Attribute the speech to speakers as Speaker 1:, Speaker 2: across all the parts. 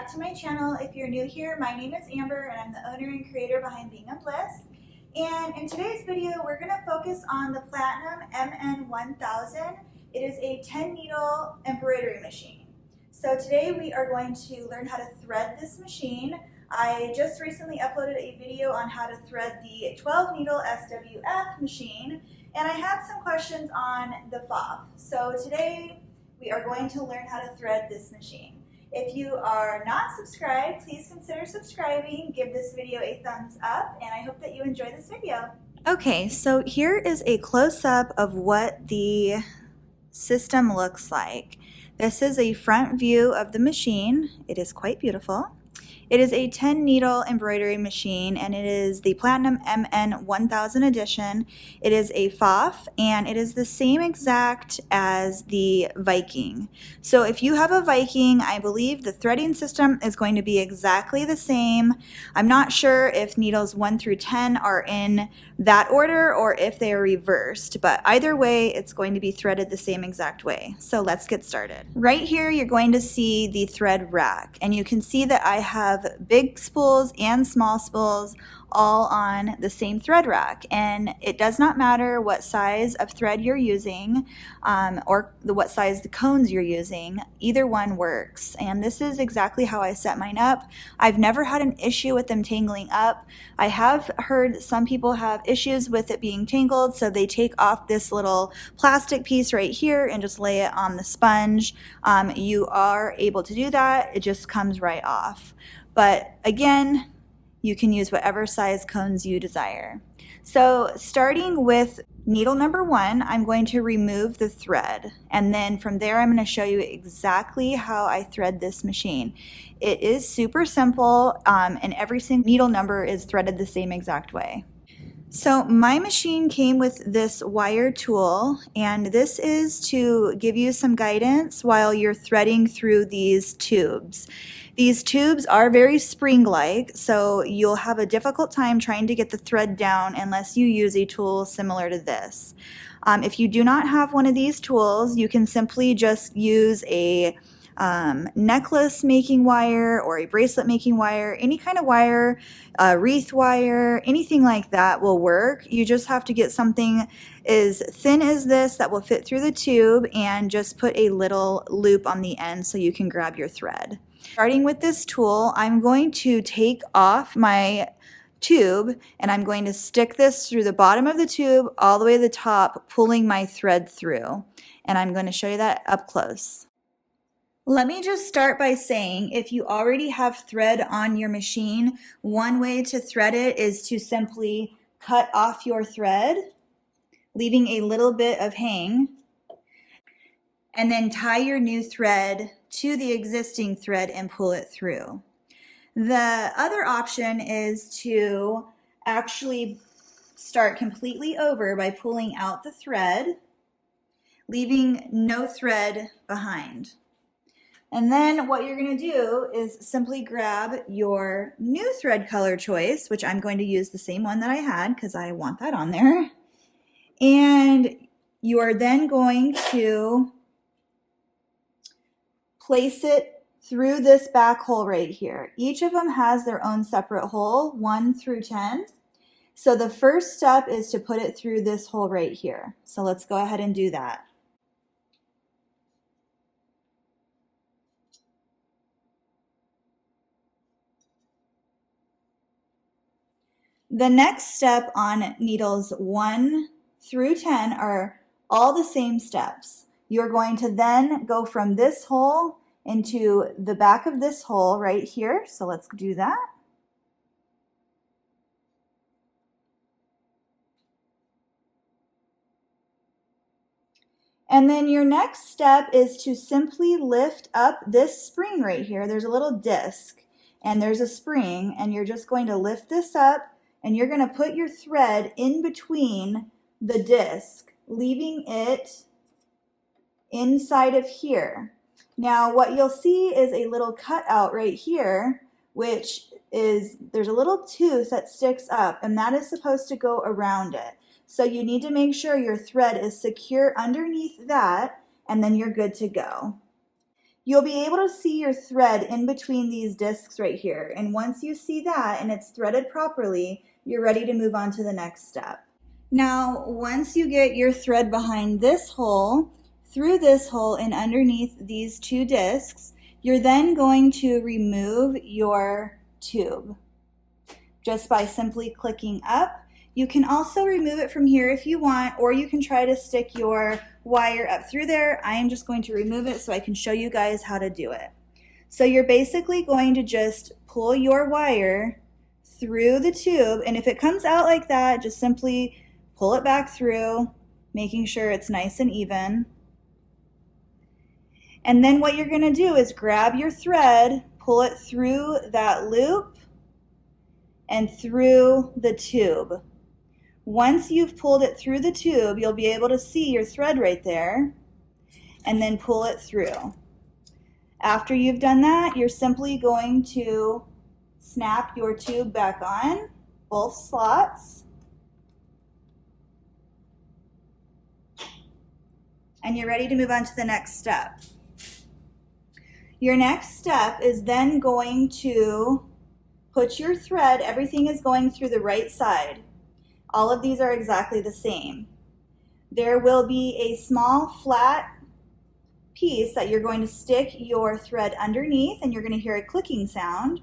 Speaker 1: back to my channel. If you're new here, my name is Amber and I'm the owner and creator behind Being a Bliss. And in today's video, we're going to focus on the Platinum MN1000. It is a 10 needle embroidery machine. So today we are going to learn how to thread this machine. I just recently uploaded a video on how to thread the 12 needle SWF machine, and I had some questions on the Pfaff. So today we are going to learn how to thread this machine. If you are not subscribed, please consider subscribing, give this video a thumbs up, and I hope that you enjoy this video. Okay, so here is a close-up of what the system looks like. This is a front view of the machine. It is quite beautiful. It is a 10 needle embroidery machine, and it is the Platinum MN1000 edition. It is a Pfaff, and it is the same exact as the Viking. So if you have a Viking, I believe the threading system is going to be exactly the same. I'm not sure if needles 1 through 10 are in that order or if they are reversed, but either way, it's going to be threaded the same exact way. So let's get started. Right here, you're going to see the thread rack, and you can see that I have big spools and small spools all on the same thread rack, and it does not matter what size of thread you're using or what size the cones you're using. Either one works, and this is exactly how I set mine up. I've never had an issue with them tangling up. I have heard some people have issues with it being tangled, so they take off this little plastic piece right here and just lay it on the sponge. You are able to do that. It just comes right off. But again, you can use whatever size cones you desire. So starting with needle number 1, I'm going to remove the thread, and then from there I'm going to show you exactly how I thread this machine. It is super simple, and every single needle number is threaded the same exact way. So my machine came with this wire tool, and this is to give you some guidance while you're threading through these tubes. These tubes are very spring-like, so you'll have a difficult time trying to get the thread down unless you use a tool similar to this. If you do not have one of these tools, you can simply just use a necklace making wire or a bracelet making wire. Any kind of wire, wreath wire, anything like that will work. You just have to get something as thin as this that will fit through the tube and just put a little loop on the end so you can grab your thread. Starting with this tool, I'm going to take off my tube and I'm going to stick this through the bottom of the tube all the way to the top, pulling my thread through. And I'm going to show you that up close. Let me just start by saying, if you already have thread on your machine, one way to thread it is to simply cut off your thread, leaving a little bit of hang, and then tie your new thread to the existing thread and pull it through. The other option is to actually start completely over by pulling out the thread, leaving no thread behind. And then what you're going to do is simply grab your new thread color choice, which I'm going to use the same one that I had because I want that on there. And you are then going to place it through this back hole right here. Each of them has their own separate hole, 1 through 10. So the first step is to put it through this hole right here. So let's go ahead and do that. The next step on needles 1 through 10 are all the same steps. You're going to then go from this hole into the back of this hole right here. So let's do that. And then your next step is to simply lift up this spring right here. There's a little disc and there's a spring, and you're just going to lift this up and you're going to put your thread in between the disc, leaving it inside of here. Now what you'll see is a little cutout right here, which is, there's a little tooth that sticks up, and that is supposed to go around it. So you need to make sure your thread is secure underneath that, and then you're good to go. you'll be able to see your thread in between these discs right here. And once you see that and it's threaded properly, you're ready to move on to the next step. Now, once you get your thread behind this hole, through this hole and underneath these two discs, you're then going to remove your tube just by simply clicking up. You can also remove it from here if you want, or you can try to stick your wire up through there. I am just going to remove it so I can show you guys how to do it. So you're basically going to just pull your wire through the tube, and if it comes out like that, just simply pull it back through, making sure it's nice and even. And then what you're gonna do is grab your thread, pull it through that loop and through the tube. Once you've pulled it through the tube, you'll be able to see your thread right there, and then pull it through. After you've done that, you're simply going to snap your tube back on, both slots, and you're ready to move on to the next step. Your next step is then going to put your thread, everything is going through the right side. All of these are exactly the same. There will be a small flat piece that you're going to stick your thread underneath, and you're going to hear a clicking sound.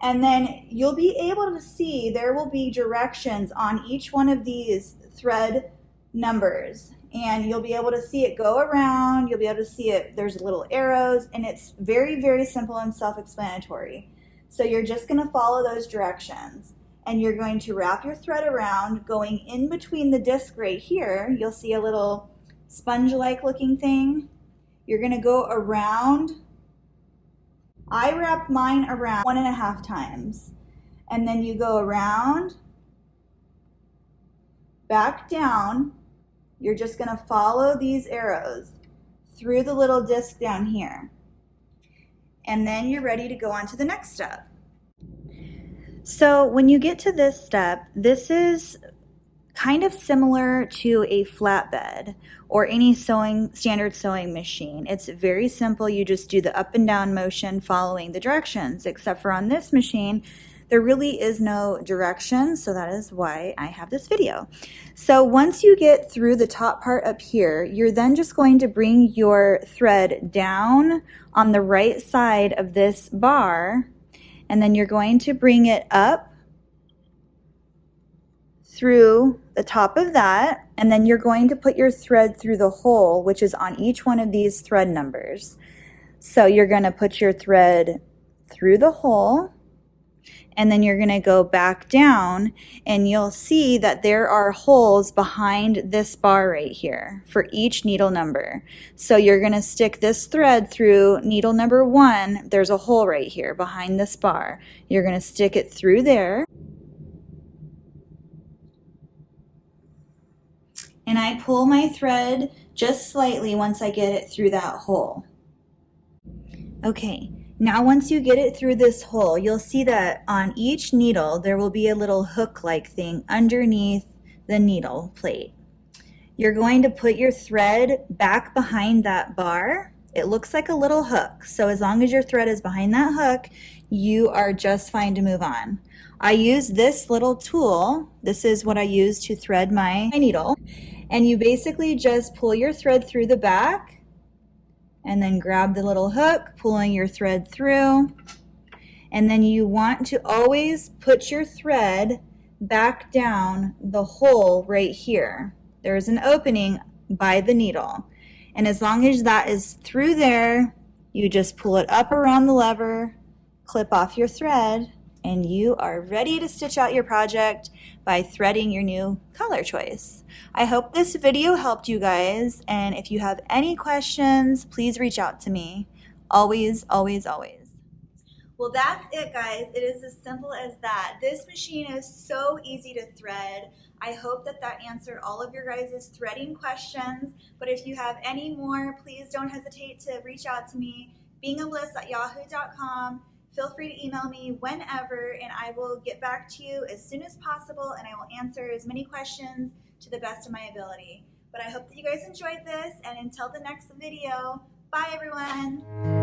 Speaker 1: And then you'll be able to see there will be directions on each one of these thread numbers, and you'll be able to see it go around. You'll be able to see it, there's little arrows, and it's very, very simple and self-explanatory. So you're just going to follow those directions, and you're going to wrap your thread around, going in between the disc right here. You'll see a little sponge-like looking thing. You're going to go around. I wrap mine around 1.5 times, and then you go around, back down. You're just going to follow these arrows through the little disc down here, and then you're ready to go on to the next step. So when you get to this step, this is kind of similar to a flatbed or any standard sewing machine. It's very simple. You just do the up and down motion following the directions, except for on this machine, there really is no directions, so that is why I have this video. So once you get through the top part up here, you're then just going to bring your thread down on the right side of this bar, and then you're going to bring it up through the top of that, and then you're going to put your thread through the hole, which is on each one of these thread numbers. So you're going to put your thread through the hole, and then you're going to go back down, and you'll see that there are holes behind this bar right here for each needle number. So you're going to stick this thread through needle number 1. There's a hole right here behind this bar. You're going to stick it through there. And I pull my thread just slightly once I get it through that hole. Okay. Now once you get it through this hole, you'll see that on each needle there will be a little hook-like thing underneath the needle plate. You're going to put your thread back behind that bar. It looks like a little hook, so as long as your thread is behind that hook, you are just fine to move on. I use this little tool. This is what I use to thread my needle, and you basically just pull your thread through the back, and then grab the little hook, pulling your thread through. And then you want to always put your thread back down the hole right here. There's an opening by the needle. And as long as that is through there, you just pull it up around the lever, clip off your thread, and you are ready to stitch out your project by threading your new color choice. I hope this video helped you guys, and if you have any questions, please reach out to me. Always, always, always. Well, that's it, guys. It is as simple as that. This machine is so easy to thread. I hope that answered all of your guys' threading questions, but if you have any more, please don't hesitate to reach out to me, beingabliss@yahoo.com. Feel free to email me whenever, and I will get back to you as soon as possible, and I will answer as many questions to the best of my ability. But I hope that you guys enjoyed this, and until the next video, bye everyone!